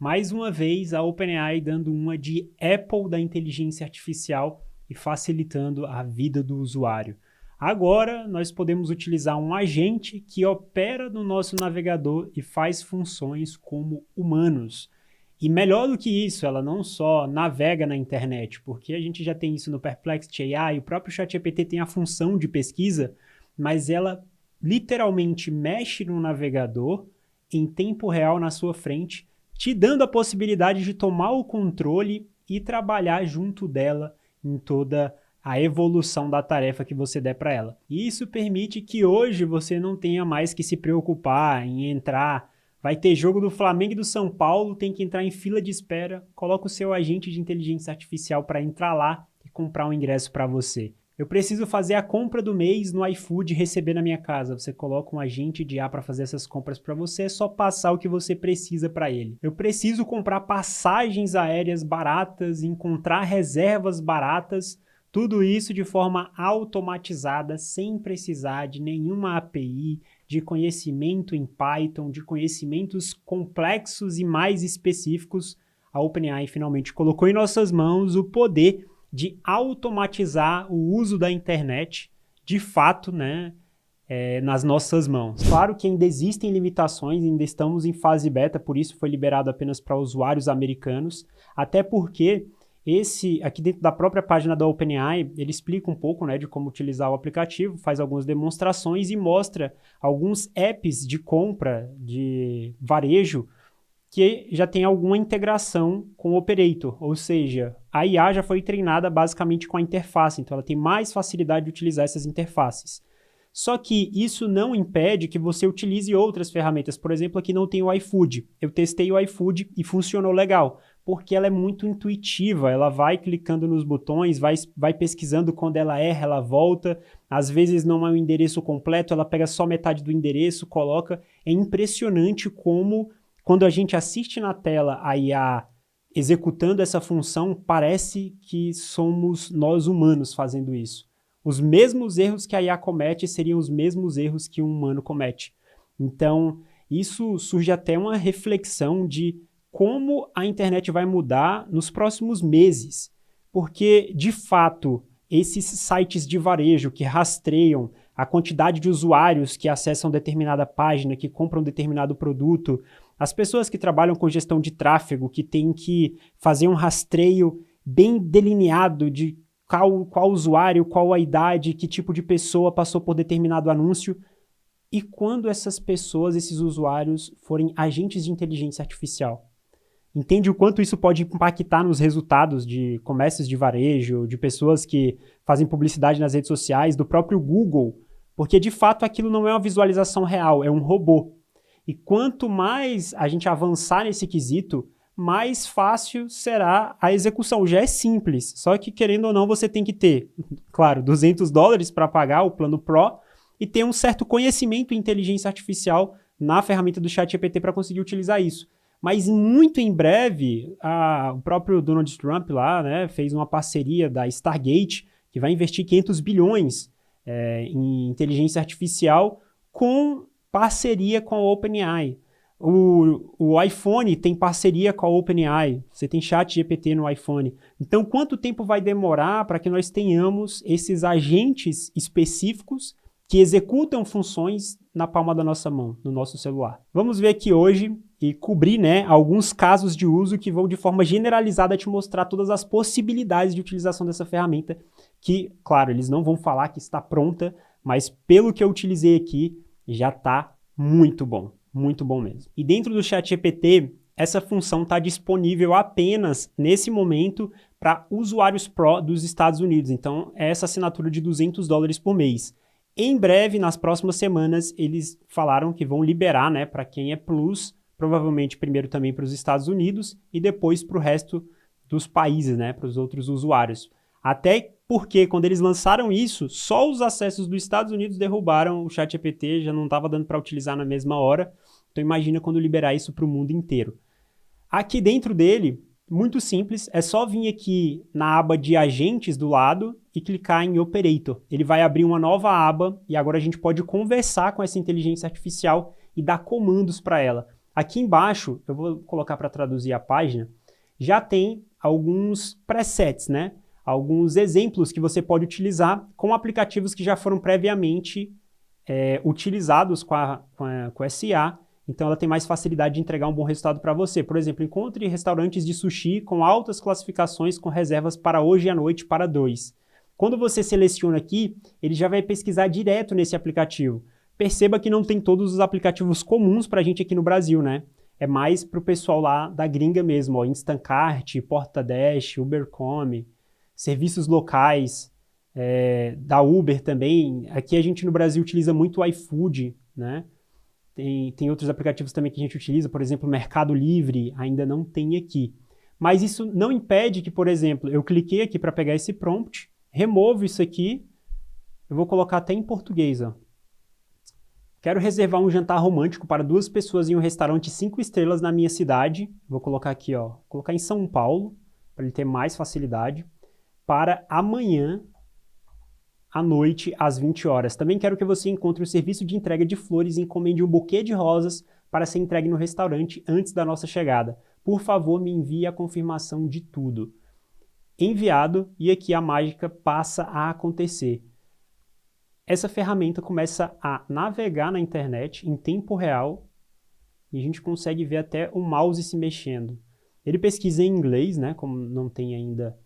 Mais uma vez, a OpenAI dando uma de Apple da inteligência artificial e facilitando a vida do usuário. Agora, nós podemos utilizar um agente que opera no nosso navegador e faz funções como humanos. E melhor do que isso, ela não só navega na internet, porque a gente já tem isso no Perplexity AI, o próprio ChatGPT tem a função de pesquisa, mas ela literalmente mexe no navegador em tempo real na sua frente, te dando a possibilidade de tomar o controle e trabalhar junto dela em toda a evolução da tarefa que você der para ela. E isso permite que hoje você não tenha mais que se preocupar em entrar. Vai ter jogo do Flamengo e do São Paulo, tem que entrar em fila de espera, coloca o seu agente de inteligência artificial para entrar lá e comprar um ingresso para você. Eu preciso fazer a compra do mês no iFood e receber na minha casa. Você coloca um agente de IA para fazer essas compras para você, é só passar o que você precisa para ele. Eu preciso comprar passagens aéreas baratas, encontrar reservas baratas, tudo isso de forma automatizada, sem precisar de nenhuma API, de conhecimento em Python, de conhecimentos complexos e mais específicos. A OpenAI finalmente colocou em nossas mãos o poder de automatizar o uso da internet, de fato, né, nas nossas mãos. Claro que ainda existem limitações, ainda estamos em fase beta, por isso foi liberado apenas para usuários americanos, até porque aqui dentro da própria página da OpenAI, ele explica um pouco, né, de como utilizar o aplicativo, faz algumas demonstrações e mostra alguns apps de compra de varejo que já tem alguma integração com o Operator, ou seja, a IA já foi treinada basicamente com a interface, então ela tem mais facilidade de utilizar essas interfaces. Só que isso não impede que você utilize outras ferramentas. Por exemplo, aqui não tem o iFood. Eu testei o iFood e funcionou legal, porque ela é muito intuitiva, ela vai clicando nos botões, vai pesquisando, quando ela erra, ela volta, às vezes não é o endereço completo, ela pega só metade do endereço, coloca. É impressionante como, quando a gente assiste na tela a IA executando essa função, parece que somos nós humanos fazendo isso. Os mesmos erros que a IA comete seriam os mesmos erros que um humano comete. Então, isso surge até uma reflexão de como a internet vai mudar nos próximos meses. Porque, de fato, esses sites de varejo que rastreiam a quantidade de usuários que acessam determinada página, que compram determinado produto, as pessoas que trabalham com gestão de tráfego, que têm que fazer um rastreio bem delineado de qual usuário, qual a idade, que tipo de pessoa passou por determinado anúncio. E quando essas pessoas, esses usuários, forem agentes de inteligência artificial? Entende o quanto isso pode impactar nos resultados de comércios de varejo, de pessoas que fazem publicidade nas redes sociais, do próprio Google? Porque, de fato, aquilo não é uma visualização real, é um robô. E quanto mais a gente avançar nesse quesito, mais fácil será a execução. Já é simples, só que, querendo ou não, você tem que ter, claro, $200 para pagar o plano Pro e ter um certo conhecimento em inteligência artificial na ferramenta do ChatGPT para conseguir utilizar isso. Mas muito em breve, o próprio Donald Trump lá, né, fez uma parceria da Stargate, que vai investir 500 bilhões em inteligência artificial com parceria com a OpenAI. O iPhone tem parceria com a OpenAI, você tem ChatGPT no iPhone. Então, quanto tempo vai demorar para que nós tenhamos esses agentes específicos que executam funções na palma da nossa mão, no nosso celular? Vamos ver aqui hoje e cobrir, né, alguns casos de uso que vão de forma generalizada te mostrar todas as possibilidades de utilização dessa ferramenta, que, claro, eles não vão falar que está pronta, mas pelo que eu utilizei aqui, já está muito bom mesmo. E dentro do ChatGPT, essa função está disponível apenas nesse momento para usuários Pro dos Estados Unidos, então é essa assinatura de $200 por mês. Em breve, nas próximas semanas, eles falaram que vão liberar, né, para quem é Plus, provavelmente primeiro também para os Estados Unidos e depois para o resto dos países, né, para os outros usuários. Até porque quando eles lançaram isso, só os acessos dos Estados Unidos derrubaram o ChatGPT, já não estava dando para utilizar na mesma hora. Então imagina quando liberar isso para o mundo inteiro. Aqui dentro dele, muito simples, é só vir aqui na aba de agentes do lado e clicar em Operator. Ele vai abrir uma nova aba e agora a gente pode conversar com essa inteligência artificial e dar comandos para ela. Aqui embaixo, eu vou colocar para traduzir a página, já tem alguns presets, né? Alguns exemplos que você pode utilizar com aplicativos que já foram previamente utilizados com a SA, então ela tem mais facilidade de entregar um bom resultado para você. Por exemplo, encontre restaurantes de sushi com altas classificações com reservas para hoje à noite para 2. Quando você seleciona aqui, ele já vai pesquisar direto nesse aplicativo. Perceba que não tem todos os aplicativos comuns para a gente aqui no Brasil, né? É mais para o pessoal lá da gringa mesmo, ó, Instacart, Portadesh, Ubercome, serviços locais, da Uber também. Aqui a gente no Brasil utiliza muito o iFood, né? Tem outros aplicativos também que a gente utiliza, por exemplo, o Mercado Livre, ainda não tem aqui. Mas isso não impede que, por exemplo, eu cliquei aqui para pegar esse prompt, removo isso aqui, eu vou colocar até em português, ó. Quero reservar um jantar romântico para 2 pessoas em um restaurante 5 estrelas na minha cidade. Vou colocar aqui, ó, colocar em São Paulo, para ele ter mais facilidade, para amanhã à noite, às 20 horas. Também quero que você encontre o serviço de entrega de flores e encomende um buquê de rosas para ser entregue no restaurante antes da nossa chegada. Por favor, me envie a confirmação de tudo. Enviado, e aqui a mágica passa a acontecer. Essa ferramenta começa a navegar na internet em tempo real e a gente consegue ver até o mouse se mexendo. Ele pesquisa em inglês, né, como não tem ainda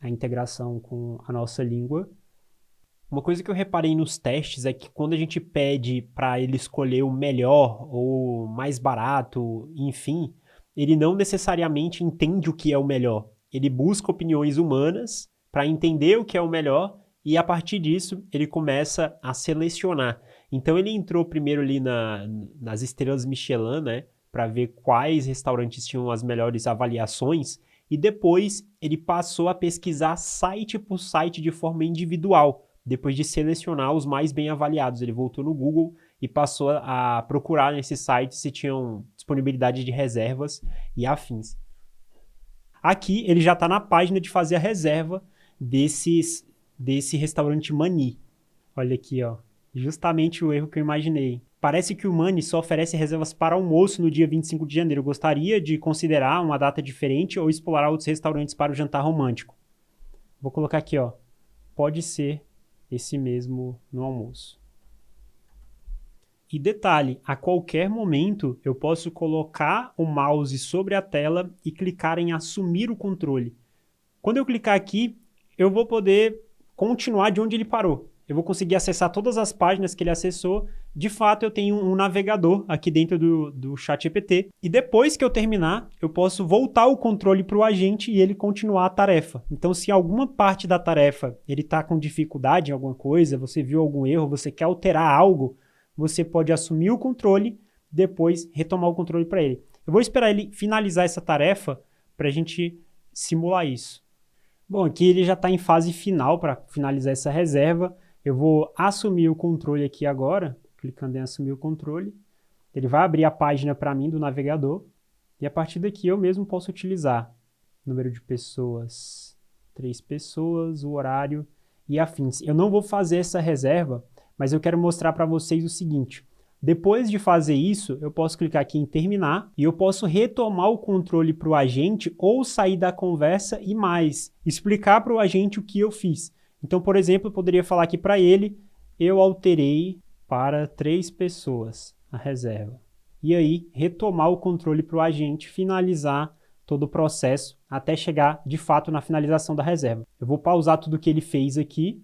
a integração com a nossa língua. Uma coisa que eu reparei nos testes é que quando a gente pede para ele escolher o melhor ou mais barato, enfim, ele não necessariamente entende o que é o melhor. Ele busca opiniões humanas para entender o que é o melhor e a partir disso ele começa a selecionar. Então ele entrou primeiro ali nas estrelas Michelin, né, para ver quais restaurantes tinham as melhores avaliações e depois ele passou a pesquisar site por site de forma individual. Depois de selecionar os mais bem avaliados, ele voltou no Google e passou a procurar nesses sites se tinham disponibilidade de reservas e afins. Aqui ele já está na página de fazer a reserva desse restaurante Mani. Olha aqui, ó, justamente o erro que eu imaginei. Parece que o Mani só oferece reservas para almoço no dia 25 de janeiro. Eu gostaria de considerar uma data diferente ou explorar outros restaurantes para o jantar romântico. Vou colocar aqui, ó, pode ser esse mesmo no almoço. E detalhe, a qualquer momento eu posso colocar o mouse sobre a tela e clicar em assumir o controle. Quando eu clicar aqui, eu vou poder continuar de onde ele parou. Eu vou conseguir acessar todas as páginas que ele acessou. De fato, eu tenho um navegador aqui dentro do ChatGPT. E depois que eu terminar, eu posso voltar o controle para o agente e ele continuar a tarefa. Então, se alguma parte da tarefa ele está com dificuldade em alguma coisa, você viu algum erro, você quer alterar algo, você pode assumir o controle, depois retomar o controle para ele. Eu vou esperar ele finalizar essa tarefa para a gente simular isso. Bom, aqui ele já está em fase final para finalizar essa reserva. Eu vou assumir o controle aqui agora, clicando em assumir o controle. Ele vai abrir a página para mim do navegador e a partir daqui eu mesmo posso utilizar número de pessoas, 3 pessoas, o horário e afins. Eu não vou fazer essa reserva, mas eu quero mostrar para vocês o seguinte. Depois de fazer isso, eu posso clicar aqui em terminar e eu posso retomar o controle para o agente ou sair da conversa e mais, explicar para o agente o que eu fiz. Então, por exemplo, eu poderia falar aqui para ele, eu alterei para 3 pessoas a reserva. E aí, retomar o controle para o agente, finalizar todo o processo até chegar, de fato, na finalização da reserva. Eu vou pausar tudo que ele fez aqui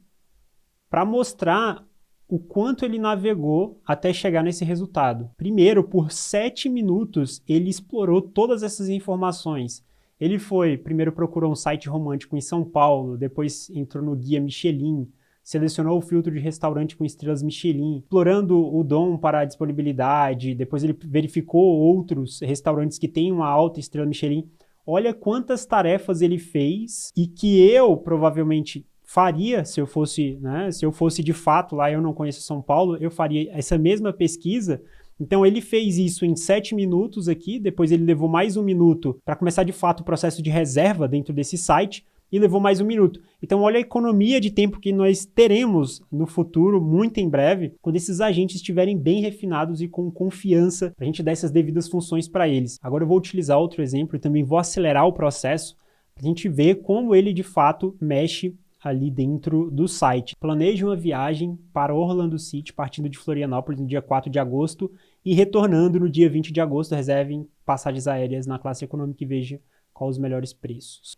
para mostrar o quanto ele navegou até chegar nesse resultado. Primeiro, por 7 minutos, ele explorou todas essas informações. Ele primeiro procurou um site romântico em São Paulo, depois entrou no guia Michelin, selecionou o filtro de restaurante com estrelas Michelin, explorando o DOM para a disponibilidade, depois ele verificou outros restaurantes que têm uma alta estrela Michelin. Olha quantas tarefas ele fez e que eu provavelmente faria se eu fosse, né, se eu fosse de fato lá, eu não conheço São Paulo, eu faria essa mesma pesquisa. Então ele fez isso em 7 minutos aqui, depois ele levou mais 1 minuto para começar de fato o processo de reserva dentro desse site, e levou mais 1 minuto. Então olha a economia de tempo que nós teremos no futuro, muito em breve, quando esses agentes estiverem bem refinados e com confiança para a gente dar essas devidas funções para eles. Agora eu vou utilizar outro exemplo e também vou acelerar o processo para a gente ver como ele de fato mexe ali dentro do site. Planeje uma viagem para Orlando City, partindo de Florianópolis no dia 4 de agosto e retornando no dia 20 de agosto. Reservem passagens aéreas na classe econômica e veja quais os melhores preços.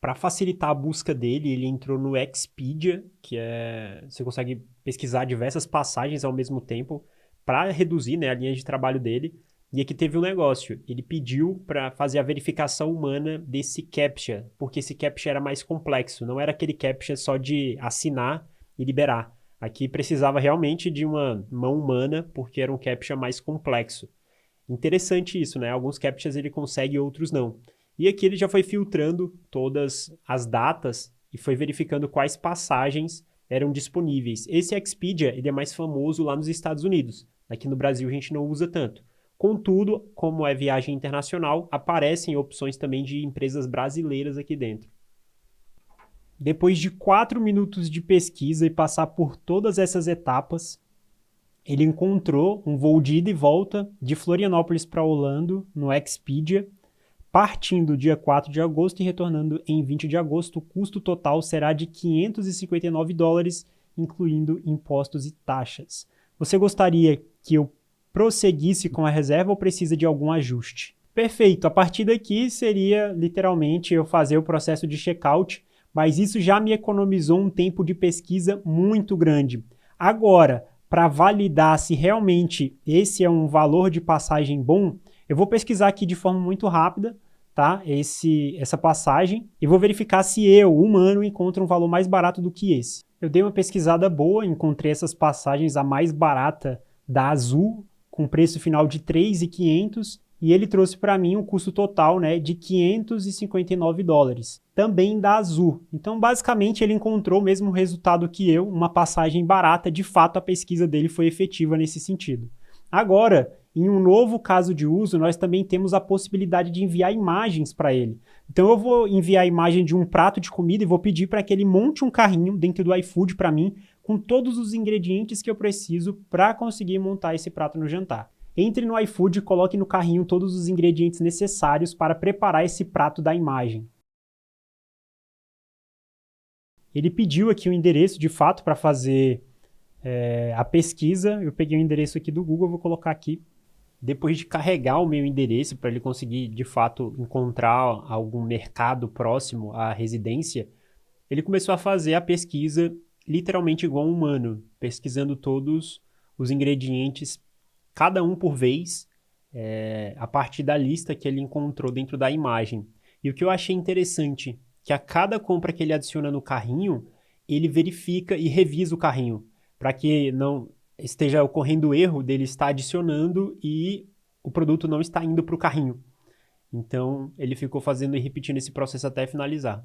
Para facilitar a busca dele, ele entrou no Expedia, que você consegue pesquisar diversas passagens ao mesmo tempo para reduzir, né, a linha de trabalho dele. E aqui teve um negócio, ele pediu para fazer a verificação humana desse CAPTCHA, porque esse CAPTCHA era mais complexo, não era aquele CAPTCHA só de assinar e liberar. Aqui precisava realmente de uma mão humana, porque era um CAPTCHA mais complexo. Interessante isso, né? Alguns CAPTCHAs ele consegue, outros não. E aqui ele já foi filtrando todas as datas e foi verificando quais passagens eram disponíveis. Esse Expedia ele é mais famoso lá nos Estados Unidos. Aqui no Brasil a gente não usa tanto. Contudo, como é viagem internacional, aparecem opções também de empresas brasileiras aqui dentro. Depois de 4 minutos de pesquisa e passar por todas essas etapas, ele encontrou um voo de ida e volta de Florianópolis para Orlando no Expedia, partindo dia 4 de agosto e retornando em 20 de agosto. O custo total será de $559, incluindo impostos e taxas. Você gostaria que eu prosseguisse com a reserva ou precisa de algum ajuste? Perfeito, a partir daqui seria literalmente eu fazer o processo de checkout, mas isso já me economizou um tempo de pesquisa muito grande. Agora, para validar se realmente esse é um valor de passagem bom, eu vou pesquisar aqui de forma muito rápida, tá? Essa passagem e vou verificar se eu, humano, encontro um valor mais barato do que esse. Eu dei uma pesquisada boa, encontrei essas passagens, a mais barata da Azul, com preço final de $3.500, e ele trouxe para mim um custo total, né, de $559, também da Azul. Então, basicamente, ele encontrou o mesmo resultado que eu, uma passagem barata. De fato, a pesquisa dele foi efetiva nesse sentido. Agora, em um novo caso de uso, nós também temos a possibilidade de enviar imagens para ele. Então eu vou enviar a imagem de um prato de comida e vou pedir para que ele monte um carrinho dentro do iFood para mim, com todos os ingredientes que eu preciso para conseguir montar esse prato no jantar. Entre no iFood e coloque no carrinho todos os ingredientes necessários para preparar esse prato da imagem. Ele pediu aqui o endereço de fato para fazer a pesquisa. Eu peguei o endereço aqui do Google, vou colocar aqui. Depois de carregar o meu endereço para ele conseguir, de fato, encontrar algum mercado próximo à residência, ele começou a fazer a pesquisa literalmente igual um humano, pesquisando todos os ingredientes, cada um por vez, a partir da lista que ele encontrou dentro da imagem. E o que eu achei interessante, que a cada compra que ele adiciona no carrinho, ele verifica e revisa o carrinho, para que não esteja ocorrendo o erro dele estar adicionando e o produto não está indo para o carrinho. Então, ele ficou fazendo e repetindo esse processo até finalizar.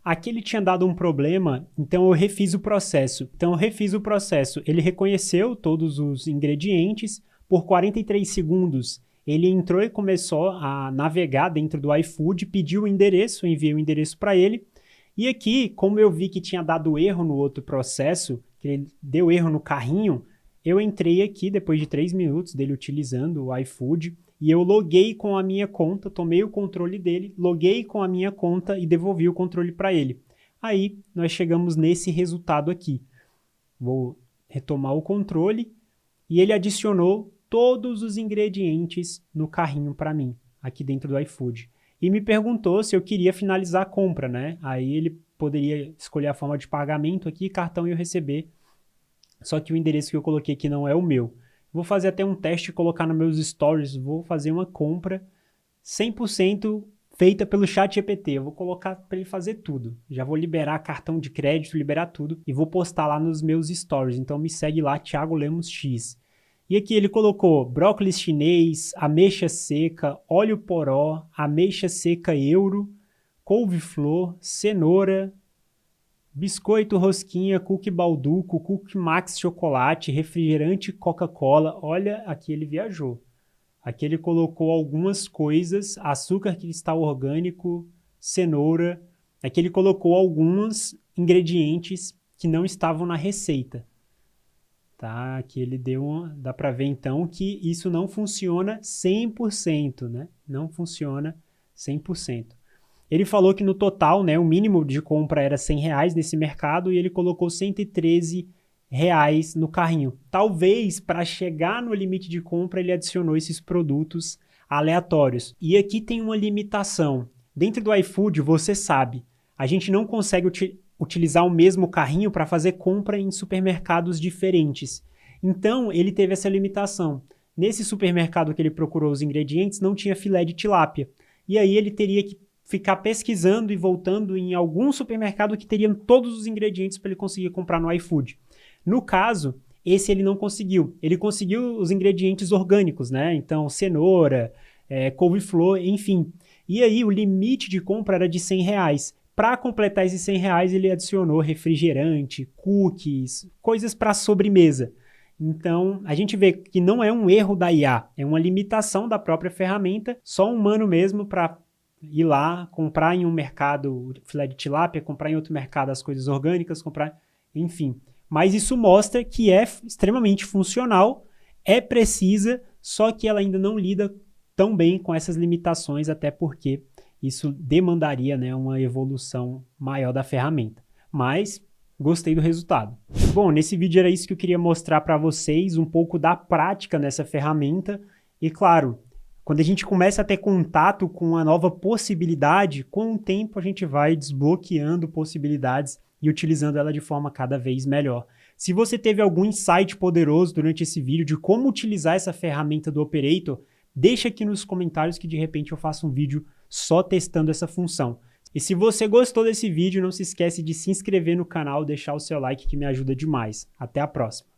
Aqui ele tinha dado um problema, então eu refiz o processo. Ele reconheceu todos os ingredientes. Por 43 segundos, ele entrou e começou a navegar dentro do iFood, pediu o endereço, enviei o endereço para ele. E aqui, como eu vi que tinha dado erro no outro processo, que ele deu erro no carrinho, eu entrei aqui depois de 3 minutos dele utilizando o iFood e eu loguei com a minha conta, tomei o controle dele, loguei com a minha conta e devolvi o controle para ele. Aí nós chegamos nesse resultado aqui. Vou retomar o controle e ele adicionou todos os ingredientes no carrinho para mim, aqui dentro do iFood. E me perguntou se eu queria finalizar a compra, né? Aí ele poderia escolher a forma de pagamento aqui, cartão e eu receber. Só que o endereço que eu coloquei aqui não é o meu. Vou fazer até um teste e colocar nos meus stories. Vou fazer uma compra 100% feita pelo ChatGPT. Eu vou colocar para ele fazer tudo. Já vou liberar cartão de crédito, liberar tudo e vou postar lá nos meus stories. Então me segue lá, Thiago Lemos X. E aqui ele colocou brócolis chinês, ameixa seca, óleo poró, ameixa seca euro, couve-flor, cenoura, biscoito rosquinha, cookie balduco, cookie max chocolate, refrigerante Coca-Cola. Olha, aqui ele viajou. Aqui ele colocou algumas coisas, açúcar cristal orgânico, cenoura. Aqui ele colocou alguns ingredientes que não estavam na receita. Tá? Aqui ele dá para ver então que isso não funciona 100%, né? Não funciona 100%. Ele falou que no total, né, o mínimo de compra era R$100 nesse mercado e ele colocou R$113 no carrinho. Talvez para chegar no limite de compra ele adicionou esses produtos aleatórios. E aqui tem uma limitação. Dentro do iFood, você sabe, a gente não consegue utilizar o mesmo carrinho para fazer compra em supermercados diferentes. Então, ele teve essa limitação. Nesse supermercado que ele procurou os ingredientes, não tinha filé de tilápia. E aí ele teria que ficar pesquisando e voltando em algum supermercado que teriam todos os ingredientes para ele conseguir comprar no iFood. No caso, esse ele não conseguiu. Ele conseguiu os ingredientes orgânicos, né? Então, cenoura, couve-flor, enfim. E aí o limite de compra era de R$100. Para completar esses R$100, ele adicionou refrigerante, cookies, coisas para sobremesa. Então, a gente vê que não é um erro da IA, é uma limitação da própria ferramenta, só um humano mesmo para ir lá, comprar em um mercado filé de tilápia, comprar em outro mercado as coisas orgânicas, comprar, enfim. Mas isso mostra que é extremamente funcional, é precisa, só que ela ainda não lida tão bem com essas limitações, até porque isso demandaria, né, uma evolução maior da ferramenta. Mas gostei do resultado. Bom, nesse vídeo era isso que eu queria mostrar para vocês, um pouco da prática nessa ferramenta. E claro, quando a gente começa a ter contato com uma nova possibilidade, com o tempo a gente vai desbloqueando possibilidades e utilizando ela de forma cada vez melhor. Se você teve algum insight poderoso durante esse vídeo de como utilizar essa ferramenta do Operator, deixa aqui nos comentários que de repente eu faço um vídeo só testando essa função. E se você gostou desse vídeo, não se esquece de se inscrever no canal, deixar o seu like que me ajuda demais. Até a próxima!